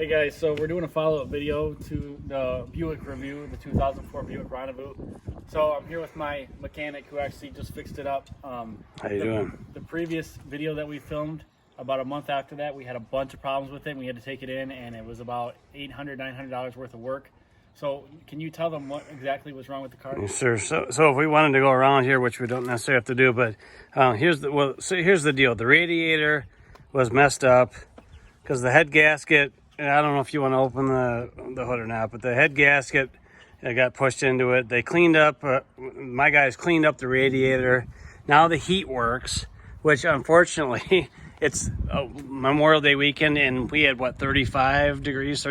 Hey guys, so we're doing a follow-up video to the Buick review, the 2004 Buick Rendezvous. So I'm here with my mechanic who actually just fixed it up. How you doing? The previous video that we filmed, about a month after that, we had a bunch of problems with it. We had to take it in, and it was about $800, $900 worth of work. So can you tell them what exactly was wrong with the car? Yes, sir. So if we wanted to go around here, which we don't necessarily have to do, but here's the deal. The radiator was messed up because the head gasket. I don't know if you want to open the hood or not, but the head gasket got pushed into it. They cleaned up, my guys cleaned up the radiator. Now the heat works, which unfortunately, it's Memorial Day weekend and we had, 34 degrees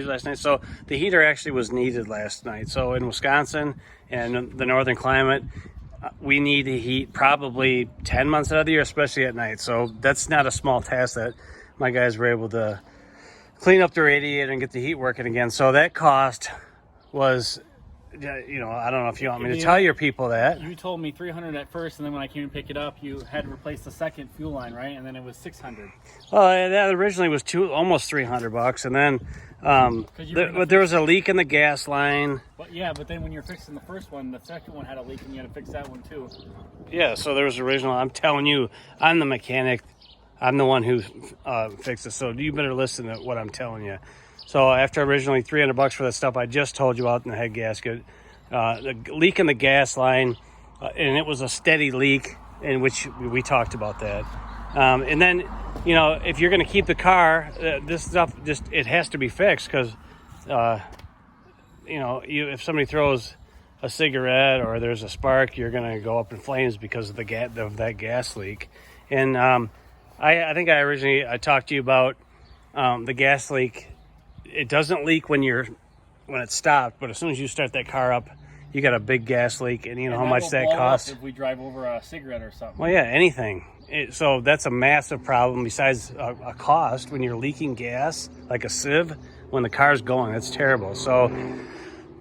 last night. So the heater actually was needed last night. So in Wisconsin and the northern climate, we need the heat probably 10 months out of the year, especially at night. So that's not a small task that my guys were able to clean up the radiator and get the heat working again. So that cost was, I don't know if you want me to tell your people that. You told me $300 at first, and then when I came to pick it up, you had to replace the second fuel line, right? And then it was $600. Well, that originally was almost $300, and then but there was a leak in the gas line. But but then when you're fixing the first one, the second one had a leak, and you had to fix that one too. Yeah, so there was original. I'm telling you, I'm the mechanic. I'm the one who fixed it, so you better listen to what I'm telling you. So after originally $300 for that stuff I just told you about in the head gasket, the leak in the gas line, and it was a steady leak, in which we talked about that. And then, if you're going to keep the car, this stuff it has to be fixed because, if somebody throws a cigarette or there's a spark, you're going to go up in flames because of that gas leak. And I think I talked to you about the gas leak. It doesn't leak when it's stopped, but as soon as you start that car up, you got a big gas leak, and you know how much that costs. If we drive over a cigarette or something. Well, yeah, anything. So that's a massive problem. Besides a cost, when you're leaking gas like a sieve when the car's going, that's terrible. So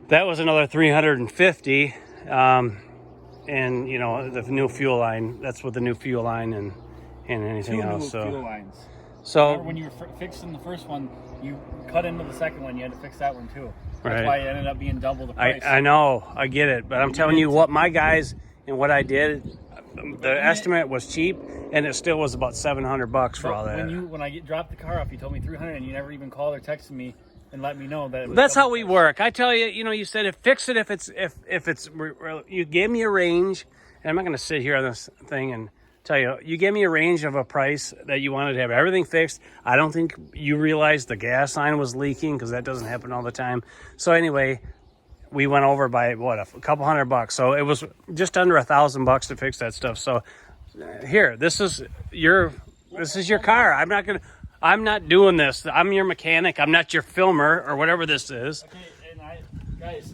that was another $350, and the new fuel line. That's with the new fuel line and anything else. Two new fuel lines. So when you were fixing the first one, you cut into the second one. You had to fix that one too. That's right. why it ended up being double the price. I know, I get it, but I'm telling you what my guys and what I did. The estimate was cheap, and it still was about $700 for all that. When I dropped the car off, you told me $300, and you never even called or texted me and let me know that. It was That's how we work. I tell you, you said fix it if it's. You gave me a range, and I'm not going to sit here on this thing and tell you. You gave me a range of a price that you wanted to have everything fixed. I don't think you realized the gas line was leaking because that doesn't happen all the time. So anyway, we went over by a couple $100. So it was just under $1,000 to fix that stuff. So here, this is your car. I'm not doing this. I'm your mechanic. I'm not your filmer or whatever this is. Okay, and guys,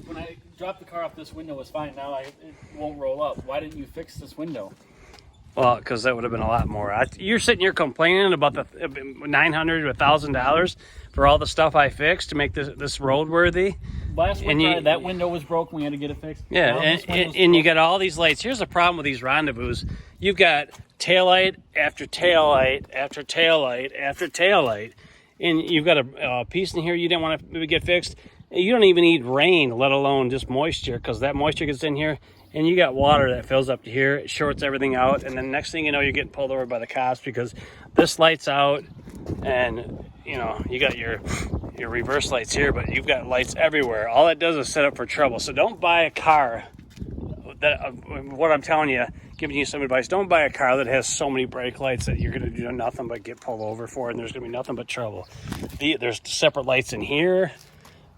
when I dropped the car off, this window was fine. Now it won't roll up. Why didn't you fix this window? Well, because that would have been a lot more. You're sitting here complaining about the $900 to $1,000 for all the stuff I fixed to make this roadworthy. Last winter, that window was broken. We had to get it fixed. Yeah, and you got all these lights. Here's the problem with these Rendezvous. You've got taillight after taillight after taillight after taillight. And you've got a piece in here you didn't want to get fixed. You don't even need rain, let alone just moisture, because that moisture gets in here. And you got water that fills up to here. It shorts everything out. And then next thing you know, you're getting pulled over by the cops because this light's out. And, you got your reverse lights here, but you've got lights everywhere. All it does is set up for trouble. So don't buy a car what I'm telling you, giving you some advice, don't buy a car that has so many brake lights that you're going to do nothing but get pulled over for, and there's going to be nothing but trouble. There's separate lights in here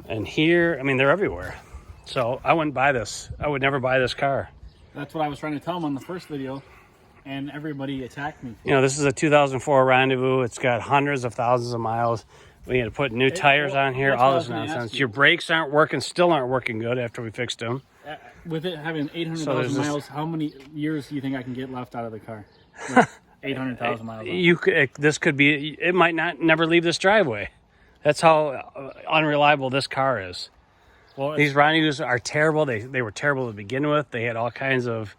and here. I mean, they're everywhere. So I wouldn't buy this. I would never buy this car. That's what I was trying to tell them on the first video, and everybody attacked me. This is a 2004 Rendezvous. It's got hundreds of thousands of miles. We had to put new tires on here, all this nonsense. Your brakes still aren't working good after we fixed them. With it having 800,000 miles, how many years do you think I can get left out of the car? 800,000 miles. It might never leave this driveway. That's how unreliable this car is. Well, these Rendezvous are terrible. They were terrible to begin with. They had all kinds of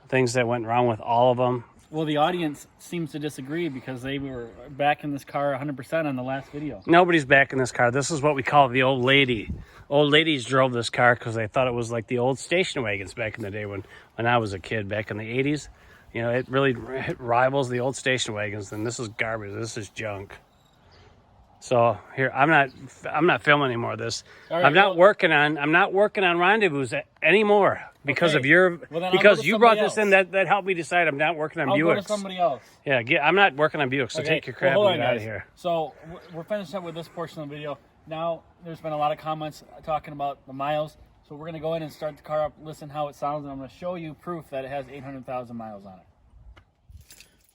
things that went wrong with all of them. Well, the audience seems to disagree because they were backing this car 100% on the last video. Nobody's backing this car. This is what we call the old lady. Old ladies drove this car because they thought it was like the old station wagons back in the day when I was a kid back in the 80s. You know, it really rivals the old station wagons, and this is garbage. This is junk. So here, I'm not filming any more of this. All right, I'm not working on Rendezvous anymore because of your because you brought this in. That helped me decide I'm not working on I'll Buicks. go to somebody else. Yeah, I'm not working on Buicks. So take your crap and get out of here. So we're finished up with this portion of the video. Now there's been a lot of comments talking about the miles. So we're gonna go in and start the car up, listen how it sounds, and I'm gonna show you proof that it has 800,000 miles on it.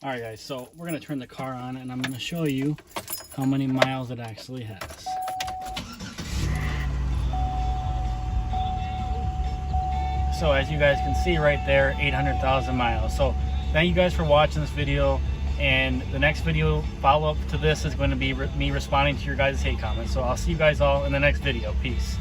All right, guys. So we're gonna turn the car on, and I'm gonna show you how many miles it actually has. So as you guys can see right there, 800,000 miles. So thank you guys for watching this video. And the next video follow-up to this is going to be me responding to your guys' hate comments. So I'll see you guys all in the next video. Peace.